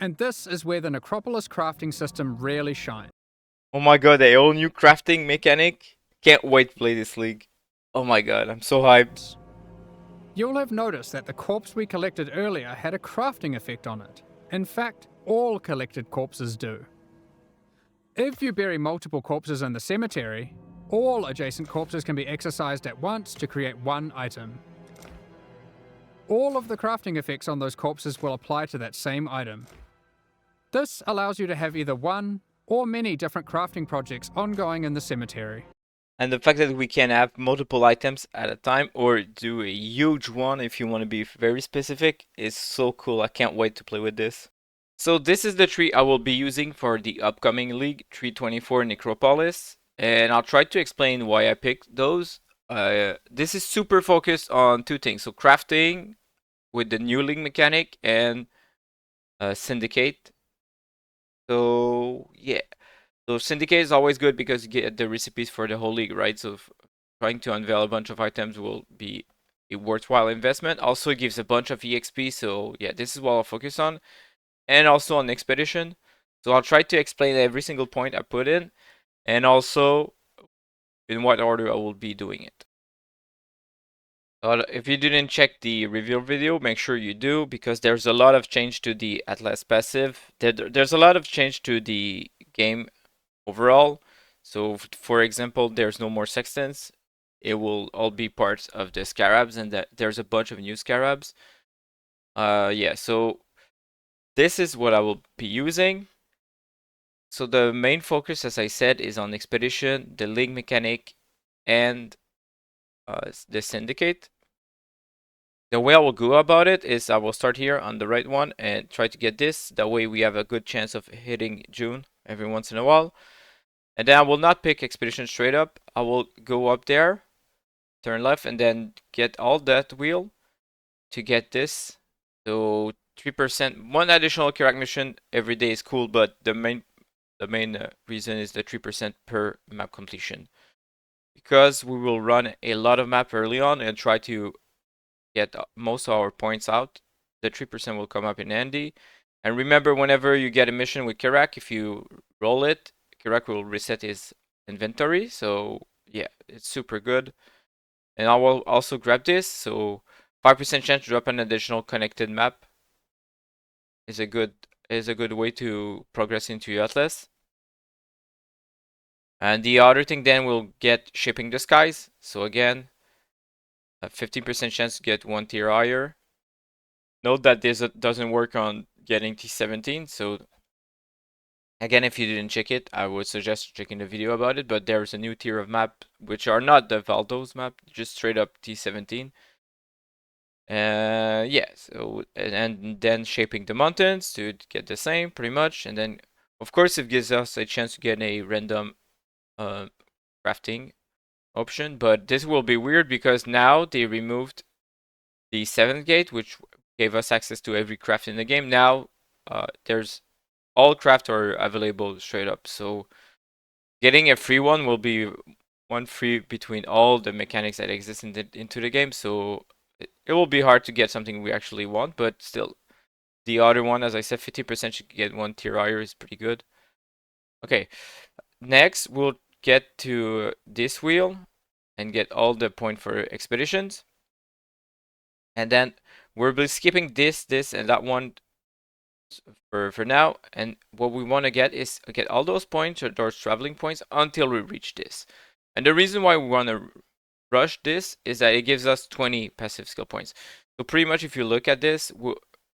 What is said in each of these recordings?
And this is where the Necropolis crafting system really shines. Oh my god, a whole new crafting mechanic. Can't wait to play this league. Oh my god, I'm so hyped. You'll have noticed that the corpse we collected earlier had a crafting effect on it. In fact, all collected corpses do. If you bury multiple corpses in the cemetery, all adjacent corpses can be exercised at once to create one item. All of the crafting effects on those corpses will apply to that same item. This allows you to have either one or many different crafting projects ongoing in the cemetery. And the fact that we can have multiple items at a time or do a huge one if you want to be very specific is so cool. I can't wait to play with this. So this is the tree I will be using for the upcoming league, 324 Necropolis. And I'll try to explain why I picked those. This is super focused on two things. So crafting with the new league mechanic and Syndicate. So yeah. So Syndicate is always good because you get the recipes for the whole league, right? So trying to unveil a bunch of items will be a worthwhile investment. Also, it gives a bunch of EXP. So yeah, this is what I'll focus on. And also on Expedition. So I'll try to explain every single point I put in. And also in what order I will be doing it. If you didn't check the reveal video, make sure you do, because there's a lot of change to the Atlas passive. There's a lot of change to the game overall. So for example, there's no more sextants. It will all be parts of the scarabs, and that there's a bunch of new scarabs. Yeah, so this is what I will be using. So the main focus, as I said, is on Expedition, the league mechanic, and the Syndicate. The way I will go about it is I will start here on the right one and try to get this. That way we have a good chance of hitting June every once in a while. And then I will not pick Expedition straight up. I will go up there, turn left, and then get all that wheel to get this. So 3%, one additional Karak mission every day is cool, but the main reason is the 3% per map completion. Because we will run a lot of map early on and try to get most of our points out, the 3% will come up in handy. And remember, whenever you get a mission with Karak, if you roll it, Karak will reset his inventory. So yeah, it's super good. And I will also grab this. So 5% chance to drop an additional connected map is a good way to progress into your Atlas. And the other thing then will get Shipping the Skies. So again, a 15% chance to get one tier higher. Note that this doesn't work on getting T17. So again, if you didn't check it, I would suggest checking the video about it. But there's a new tier of map which are not the Valdo's map, just straight up T17. Yeah, so and then Shaping the Mountains to get the same pretty much. And then of course it gives us a chance to get a random crafting option, but this will be weird because now they removed the 7th gate, which gave us access to every craft in the game. Now there's all craft are available straight up, so getting a free one will be one free between all the mechanics that exist into the game. So it will be hard to get something we actually want, but still, the other one, as I said, 50% should get one tier higher is pretty good. Okay, next we'll get to this wheel and get all the point for expeditions. And then we'll be skipping this, and that one for now. And what we want to get is get all those points or those traveling points until we reach this. And the reason why we want to rush this is that it gives us 20 passive skill points. So pretty much if you look at this,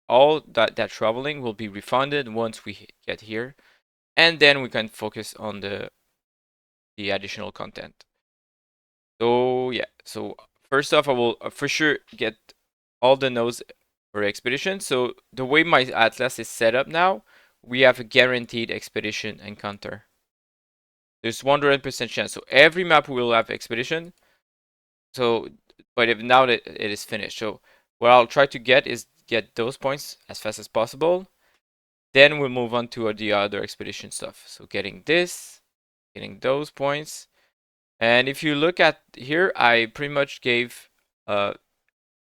all that traveling will be refunded once we get here. And then we can focus on the additional content. So yeah, so first off, I will for sure get all the nodes for expedition. So the way my Atlas is set up now, we have a guaranteed expedition encounter. There's 100% chance. So every map will have expedition. So, but if now that it is finished, so what I'll try to get is get those points as fast as possible. Then we'll move on to the other expedition stuff. So getting this, getting those points. And if you look at here, I pretty much gave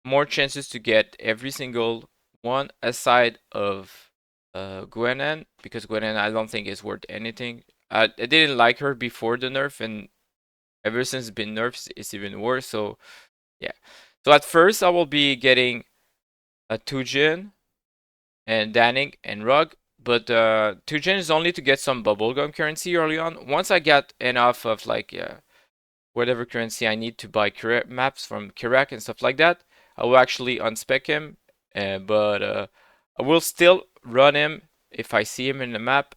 more chances to get every single one aside of Gwenan, because Gwenan I don't think is worth anything. I didn't like her before the nerf, and ever since it's been nerfed, it's even worse. So yeah. So at first I will be getting a Tujin and Danik and Rug, but Tujin is only to get some bubblegum currency early on. Once I get enough of like whatever currency I need to buy maps from Kirak and stuff like that, I will actually unspec him, but I will still run him if I see him in the map.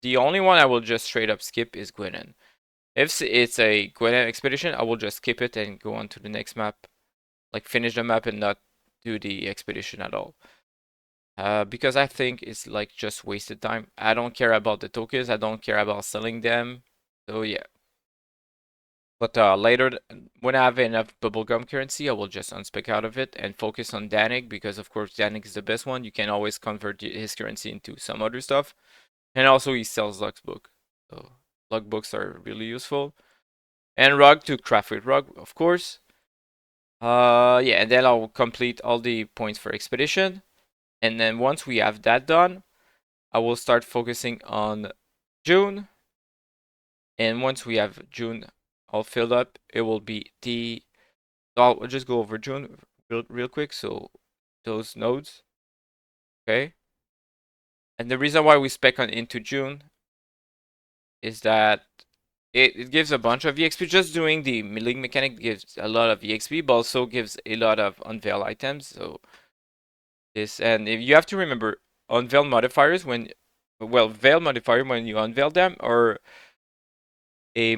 The only one I will just straight up skip is Gwenan. If it's a Gwenan expedition, I will just skip it and go on to the next map. Like finish the map and not do the expedition at all. Because I think it's like just wasted time. I don't care about the tokens. I don't care about selling them. So yeah. But later, when I have enough bubblegum currency, I will just unspec out of it and focus on Danik, because of course Danik is the best one. You can always convert his currency into some other stuff. And also he sells logbook. So logbooks are really useful. And Rug to craft with Rug, of course. Yeah, and then I'll complete all the points for expedition. And then once we have that done, I will start focusing on June. And once we have June all filled up, it will be the... I'll just go over June real quick. So those nodes, okay? And the reason why we spec on into June is that it gives a bunch of EXP. Just doing the milling mechanic gives a lot of EXP, but also gives a lot of unveil items. So this, and if you have to remember, unveil modifiers when, well, veil modifier when you unveil them, or a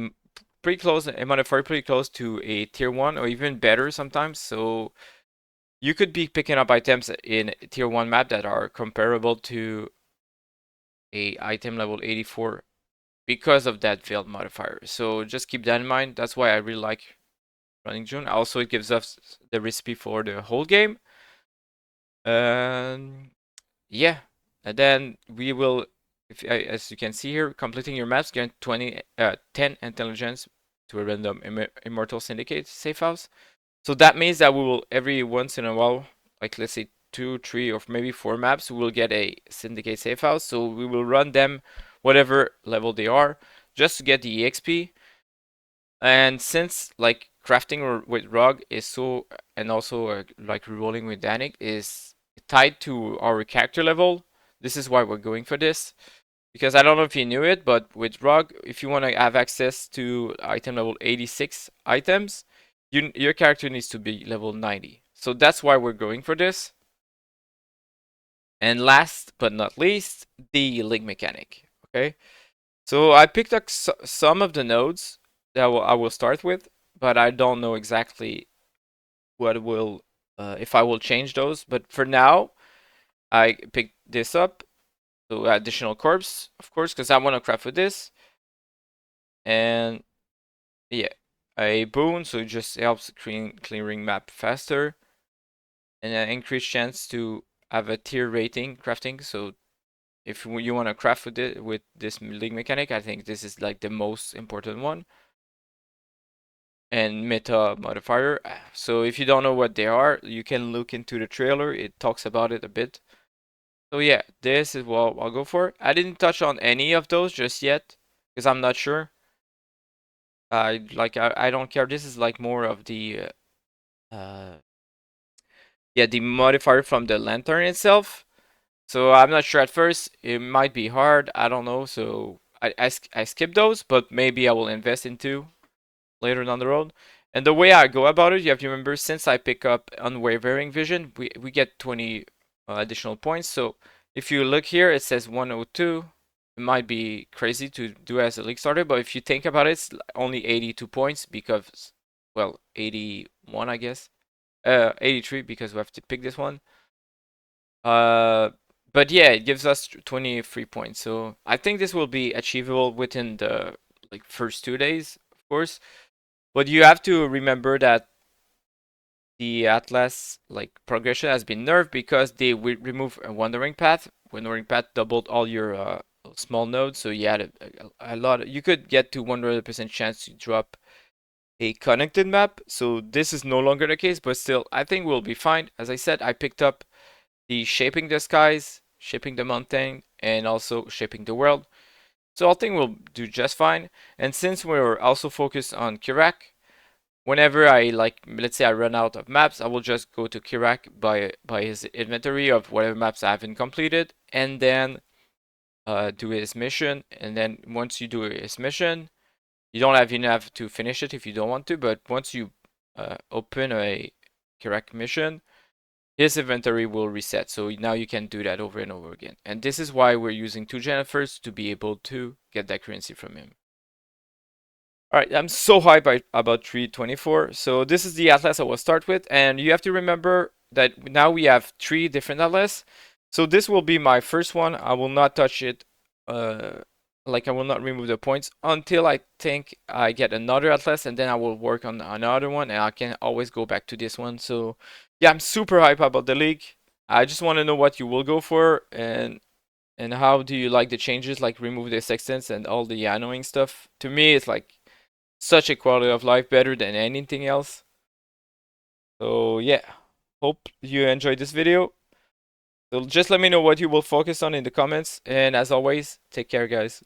modifier pretty close to a tier 1 or even better sometimes. So you could be picking up items in tier 1 map that are comparable to a item level 84 because of that veiled modifier. So just keep that in mind. That's why I really like running June. Also, it gives us the recipe for the whole game. Yeah, and then we will, as you can see here, completing your maps get 10 intelligence to a random immortal syndicate safe house. So that means that we will every once in a while, like let's say 2, 3, or maybe 4 maps, we will get a syndicate safe house. So we will run them whatever level they are, just to get the EXP. And since like crafting with Rug is so, and also like rerolling with Danik is tied to our character level, this is why we're going for this. Because I don't know if you knew it, but with Rug, if you want to have access to item level 86 items, your character needs to be level 90. So that's why we're going for this. And last but not least, the link mechanic. Okay, so I picked up some of the nodes that I will start with, but I don't know exactly what will, if I will change those. But for now, I picked this up. So additional corpse, of course, because I want to craft with this. And yeah, a boon, so it just helps clearing map faster. And an increased chance to have a tier rating crafting. So if you want to craft with it with this link mechanic, I think this is like the most important one. And meta modifier. So if you don't know what they are, you can look into the trailer. It talks about it a bit. So yeah, this is what I'll go for. I didn't touch on any of those just yet because I'm not sure. I don't care. This is like more of the yeah, the modifier from the lantern itself. So I'm not sure at first. It might be hard. I don't know. So I skip those, but maybe I will invest into later down the road. And the way I go about it, you have to remember, since I pick up Unwavering Vision, we get 20 additional points. So if you look here, it says 102. It might be crazy to do as a league starter, but if you think about it, it's only 82 points because, well, 81, I guess. 83 because we have to pick this one. But yeah, it gives us 23 points. So I think this will be achievable within the like first 2 days, of course. But you have to remember that the Atlas like progression has been nerfed because they remove a wandering path. Wandering path doubled all your small nodes, so you had a lot. You could get to 100% chance to drop a connected map. So this is no longer the case, but still, I think we'll be fine. As I said, I picked up the shaping the skies, shaping the mountain, and also shaping the world. So I think we'll do just fine. And since we're also focused on Kirak, whenever I let's say I run out of maps, I will just go to Kirak by his inventory of whatever maps I haven't completed, and then do his mission. And then once you do his mission, you don't have enough to finish it if you don't want to, but once you open a Kirak mission, his inventory will reset. So now you can do that over and over again. And this is why we're using 2 Jennifers to be able to get that currency from him. Alright, I'm so hyped about 324. So this is the atlas I will start with, and you have to remember that now we have 3 different atlas. So this will be my first one. I will not touch it, I will not remove the points until I think I get another atlas, and then I will work on another one, and I can always go back to this one. So yeah, I'm super hyped about the league. I just want to know what you will go for, and how do you like the changes, like remove the sextants and all the annoying stuff. To me, it's like such a quality of life, better than anything else. So yeah, hope you enjoyed this video. So just let me know what you will focus on in the comments, and as always, take care, guys.